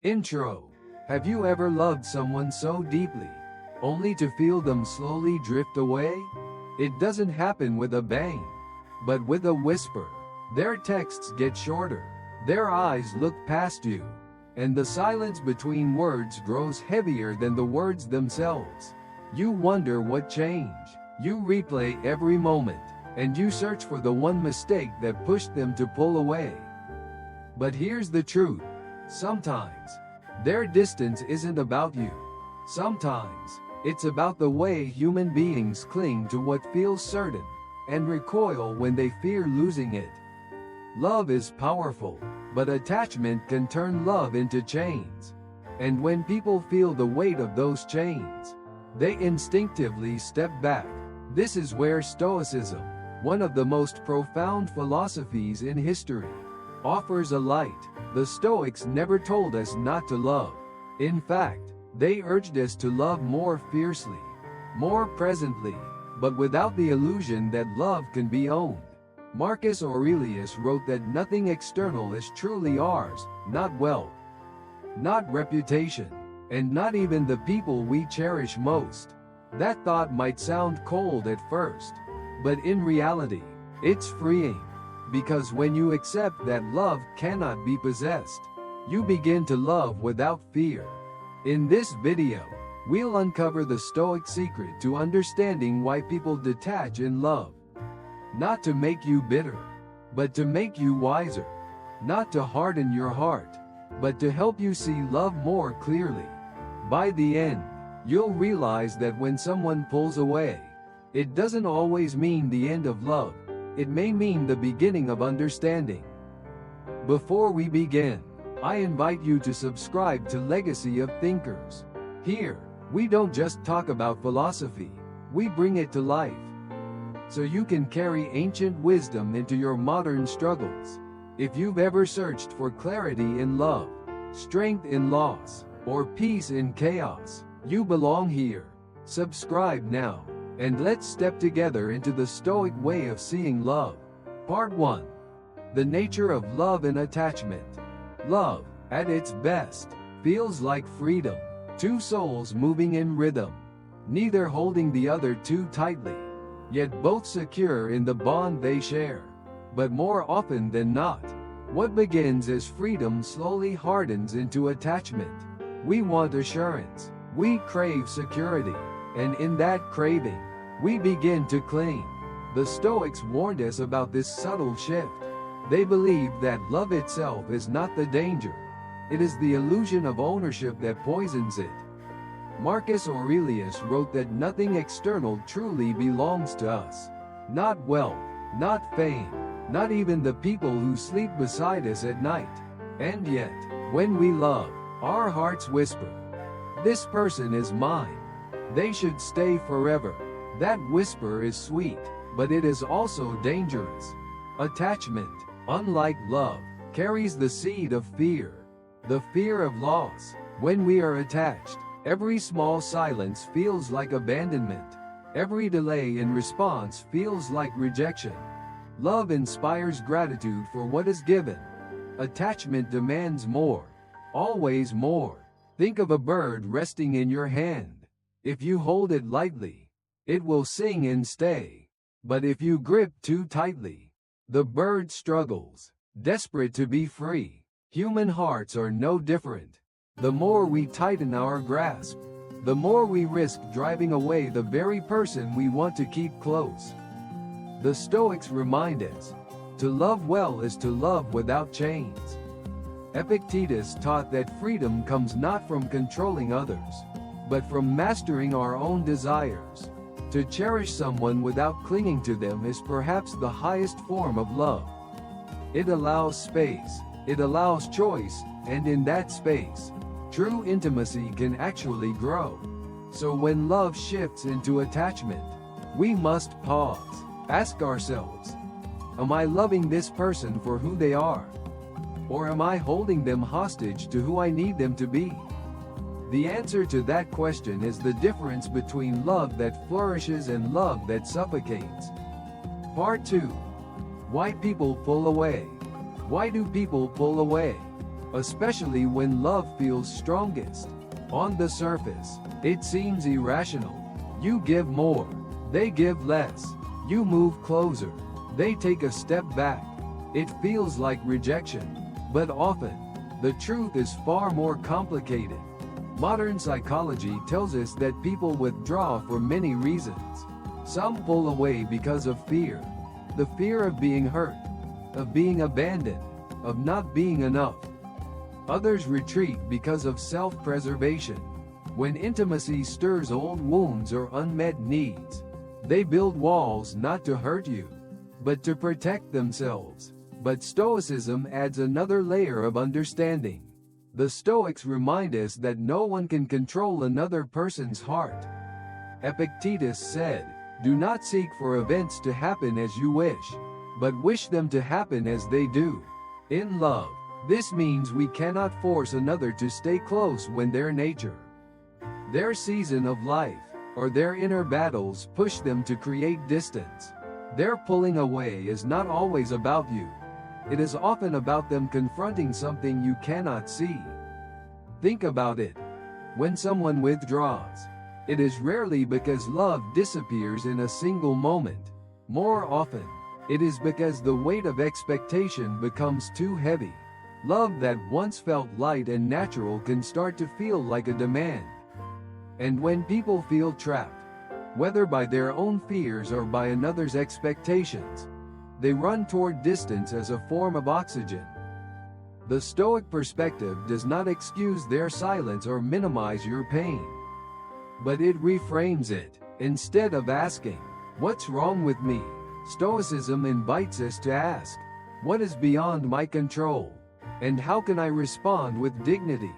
Intro. Have you ever loved someone so deeply, only to feel them slowly drift away? It doesn't happen with a bang, but with a whisper. Their texts get shorter, their eyes look past you, and the silence between words grows heavier than the words themselves. You wonder what changed. You replay every moment, and you search for the one mistake that pushed them to pull away. But here's the truth. Sometimes, their distance isn't about you. Sometimes, it's about the way human beings cling to what feels certain, and recoil when they fear losing it. Love is powerful, but attachment can turn love into chains. And when people feel the weight of those chains, they instinctively step back. This is where Stoicism, one of the most profound philosophies in history, offers a light. The Stoics never told us not to love. In fact, they urged us to love more fiercely, more presently, but without the illusion that love can be owned. Marcus Aurelius wrote that nothing external is truly ours, not wealth, not reputation, and not even the people we cherish most. That thought might sound cold at first, but in reality, it's freeing. Because when you accept that love cannot be possessed, you begin to love without fear. In this video, we'll uncover the Stoic secret to understanding why people detach in love. Not to make you bitter, but to make you wiser. Not to harden your heart, but to help you see love more clearly. By the end, you'll realize that when someone pulls away, it doesn't always mean the end of love. It may mean the beginning of understanding. Before we begin, I invite you to subscribe to Legacy of Thinkers. Here, we don't just talk about philosophy, we bring it to life. So you can carry ancient wisdom into your modern struggles. If you've ever searched for clarity in love, strength in loss, or peace in chaos, you belong here. Subscribe now, and let's step together into the Stoic way of seeing love. Part 1. The nature of love and attachment. Love, at its best, feels like freedom. Two souls moving in rhythm, neither holding the other too tightly, yet both secure in the bond they share. But more often than not, what begins as freedom slowly hardens into attachment. We want assurance, we crave security, and in that craving, we begin to cling. The Stoics warned us about this subtle shift. They believed that love itself is not the danger. It is the illusion of ownership that poisons it. Marcus Aurelius wrote that nothing external truly belongs to us. Not wealth, not fame, not even the people who sleep beside us at night. And yet, when we love, our hearts whisper, "This person is mine. They should stay forever." That whisper is sweet, but it is also dangerous. Attachment, unlike love, carries the seed of fear. The fear of loss. When we are attached, every small silence feels like abandonment. Every delay in response feels like rejection. Love inspires gratitude for what is given. Attachment demands more. Always more. Think of a bird resting in your hand. If you hold it lightly, it will sing and stay. But if you grip too tightly, the bird struggles, desperate to be free. Human hearts are no different. The more we tighten our grasp, the more we risk driving away the very person we want to keep close. The Stoics remind us, to love well is to love without chains. Epictetus taught that freedom comes not from controlling others, but from mastering our own desires. To cherish someone without clinging to them is perhaps the highest form of love. It allows space, it allows choice, and in that space, true intimacy can actually grow. So when love shifts into attachment, we must pause, ask ourselves, am I loving this person for who they are? Or am I holding them hostage to who I need them to be? The answer to that question is the difference between love that flourishes and love that suffocates. Part 2. Why people pull away. Why do people pull away? especially when love feels strongest. On the surface, it seems irrational. You give more, they give less. You move closer, they take a step back. It feels like rejection, but often, the truth is far more complicated. Modern psychology tells us that people withdraw for many reasons. Some pull away because of fear. The fear of being hurt, of being abandoned, of not being enough. Others retreat because of self-preservation. When intimacy stirs old wounds or unmet needs, they build walls not to hurt you, but to protect themselves. But Stoicism adds another layer of understanding. The Stoics remind us that no one can control another person's heart. Epictetus said, "Do not seek for events to happen as you wish, but wish them to happen as they do." In love, this means we cannot force another to stay close when their nature, their season of life, or their inner battles push them to create distance. Their pulling away is not always about you. It is often about them confronting something you cannot see. Think about it. When someone withdraws, it is rarely because love disappears in a single moment. More often, it is because the weight of expectation becomes too heavy. Love that once felt light and natural can start to feel like a demand. And when people feel trapped, whether by their own fears or by another's expectations, they run toward distance as a form of oxygen. The Stoic perspective does not excuse their silence or minimize your pain, but it reframes it. Instead of asking, "What's wrong with me?" Stoicism invites us to ask, "What is beyond my control? And how can I respond with dignity?"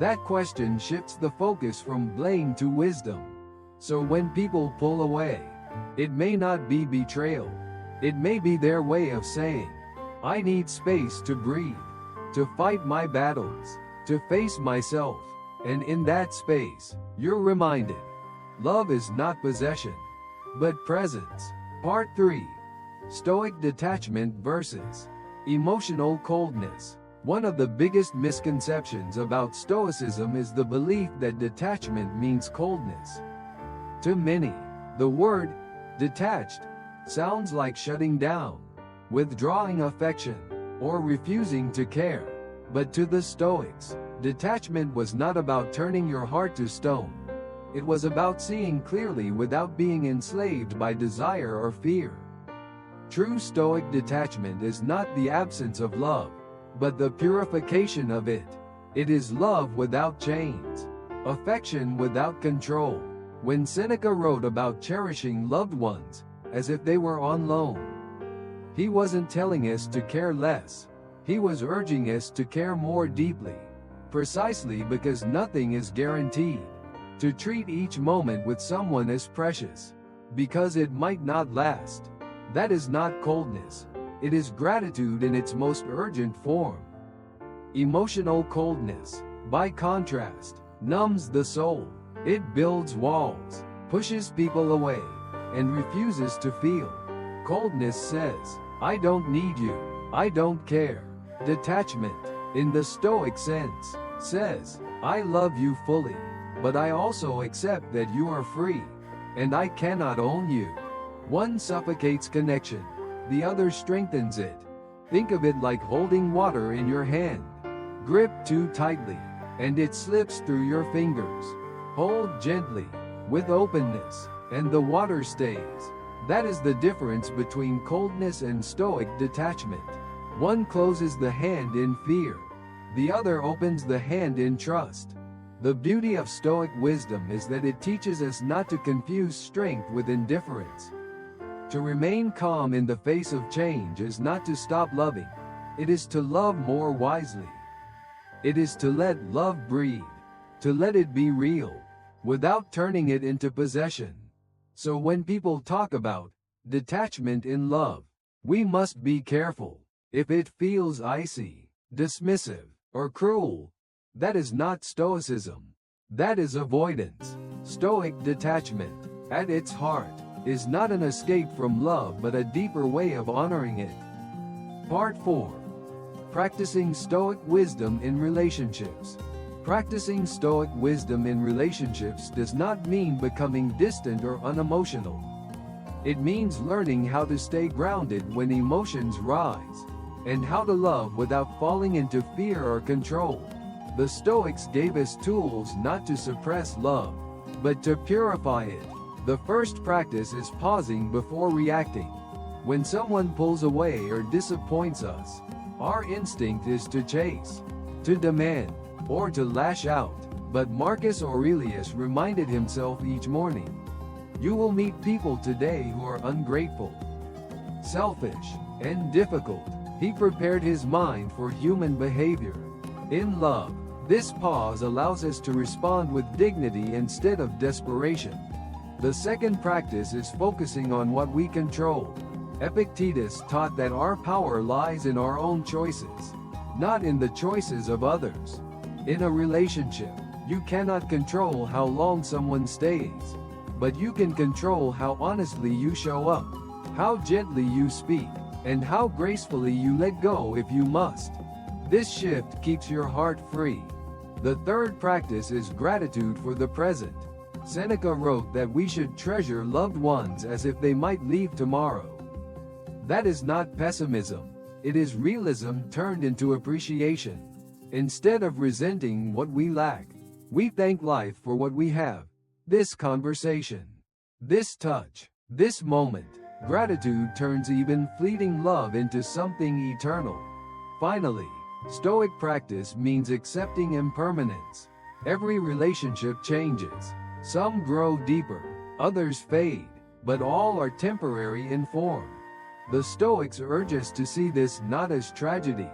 That question shifts the focus from blame to wisdom. So when people pull away, it may not be betrayal. It may be their way of saying, "I need space to breathe, to fight my battles, to face myself." And in that space, you're reminded, love is not possession, but presence. Part 3. Stoic detachment versus emotional coldness. One of the biggest misconceptions about Stoicism is the belief that detachment means coldness. To many, the word detached sounds like shutting down, withdrawing affection, or refusing to care. But to the Stoics, detachment was not about turning your heart to stone. It was about seeing clearly without being enslaved by desire or fear. True Stoic detachment is not the absence of love, but the purification of it. It is love without chains, affection without control. When Seneca wrote about cherishing loved ones, as if they were on loan, he wasn't telling us to care less. He was urging us to care more deeply, precisely because nothing is guaranteed. To treat each moment with someone as precious, because it might not last. That is not coldness. It is gratitude in its most urgent form. Emotional coldness, by contrast, numbs the soul. It builds walls, pushes people away, and refuses to feel. Coldness says, "I don't need you, I don't care." Detachment, in the Stoic sense, says, "I love you fully, but I also accept that you are free, and I cannot own you." One suffocates connection, the other strengthens it. Think of it like holding water in your hand. Grip too tightly, and it slips through your fingers. Hold gently, with openness, and the water stays. That is the difference between coldness and Stoic detachment. One closes the hand in fear, the other opens the hand in trust. The beauty of Stoic wisdom is that it teaches us not to confuse strength with indifference. To remain calm in the face of change is not to stop loving. It is to love more wisely. It is to let love breathe, to let it be real, without turning it into possession. So when people talk about detachment in love, we must be careful. If it feels icy, dismissive, or cruel, that is not Stoicism. That is avoidance. Stoic detachment, at its heart, is not an escape from love but a deeper way of honoring it. Part 4. Practicing Stoic wisdom in relationships. Practicing Stoic wisdom in relationships does not mean becoming distant or unemotional. It means learning how to stay grounded when emotions rise, and how to love without falling into fear or control. The Stoics gave us tools not to suppress love, but to purify it. The first practice is pausing before reacting. When someone pulls away or disappoints us, our instinct is to chase, to demand, or to lash out. But Marcus Aurelius reminded himself each morning, "You will meet people today who are ungrateful, selfish, and difficult." He prepared his mind for human behavior. In love, this pause allows us to respond with dignity instead of desperation. The second practice is focusing on what we control. Epictetus taught that our power lies in our own choices, not in the choices of others. In a relationship, you cannot control how long someone stays, but you can control how honestly you show up, how gently you speak, and how gracefully you let go if you must. This shift keeps your heart free. The third practice is gratitude for the present. Seneca wrote that we should treasure loved ones as if they might leave tomorrow. That is not pessimism. It is realism turned into appreciation. Instead of resenting what we lack, we thank life for what we have. This conversation, this touch, this moment. Gratitude turns even fleeting love into something eternal. Finally, Stoic practice means accepting impermanence. Every relationship changes. Some grow deeper, others fade, but all are temporary in form. The Stoics urge us to see this not as tragedy,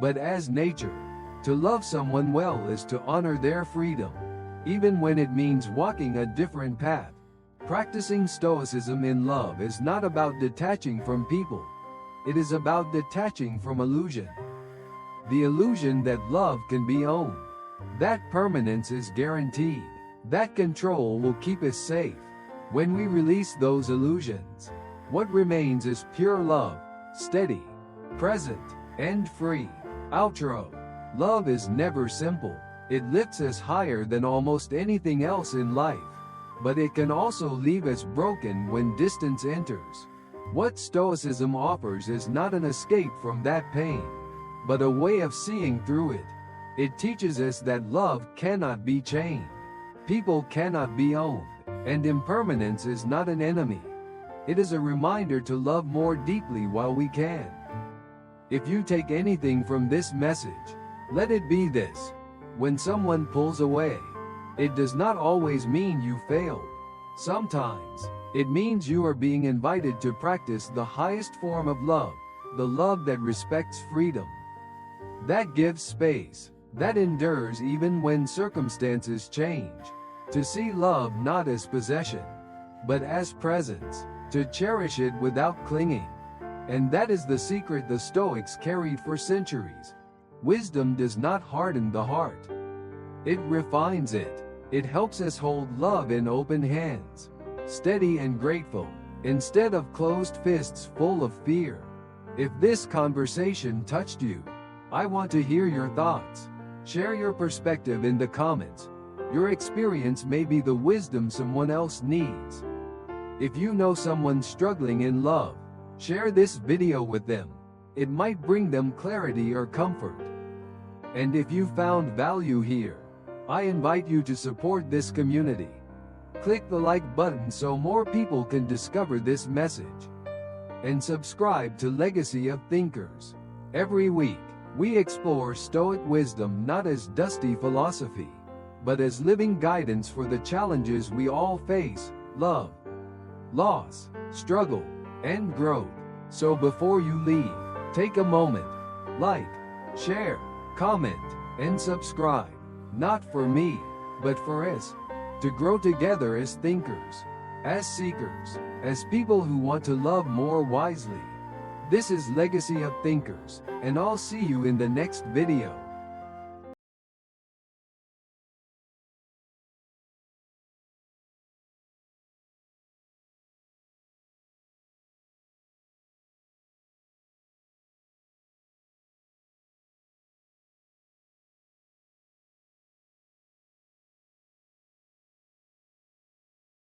but as nature. To love someone well is to honor their freedom, even when it means walking a different path. Practicing Stoicism in love is not about detaching from people. It is about detaching from illusion. The illusion that love can be owned, that permanence is guaranteed, that control will keep us safe. When we release those illusions, what remains is pure love, steady, present, and free. Outro. Love is never simple. It lifts us higher than almost anything else in life. But it can also leave us broken when distance enters. What Stoicism offers is not an escape from that pain, but a way of seeing through it. It teaches us that love cannot be chained, people cannot be owned, and impermanence is not an enemy. It is a reminder to love more deeply while we can. If you take anything from this message, let it be this: when someone pulls away, it does not always mean you failed. Sometimes, it means you are being invited to practice the highest form of love, the love that respects freedom, that gives space, that endures even when circumstances change. To see love not as possession, but as presence, to cherish it without clinging. And that is the secret the Stoics carried for centuries. Wisdom does not harden the heart. It refines it. It helps us hold love in open hands, steady and grateful, instead of closed fists full of fear. If this conversation touched you, I want to hear your thoughts. Share your perspective in the comments. Your experience may be the wisdom someone else needs. If you know someone struggling in love, share this video with them. It might bring them clarity or comfort. And if you found value here, I invite you to support this community. Click the like button so more people can discover this message. And subscribe to Legacy of Thinkers. Every week, we explore Stoic wisdom not as dusty philosophy, but as living guidance for the challenges we all face: love, loss, struggle, and growth. So before you leave, take a moment, like, share, comment, and subscribe. Not for me, but for us. To grow together as thinkers, as seekers, as people who want to love more wisely. This is Legacy of Thinkers, and I'll see you in the next video.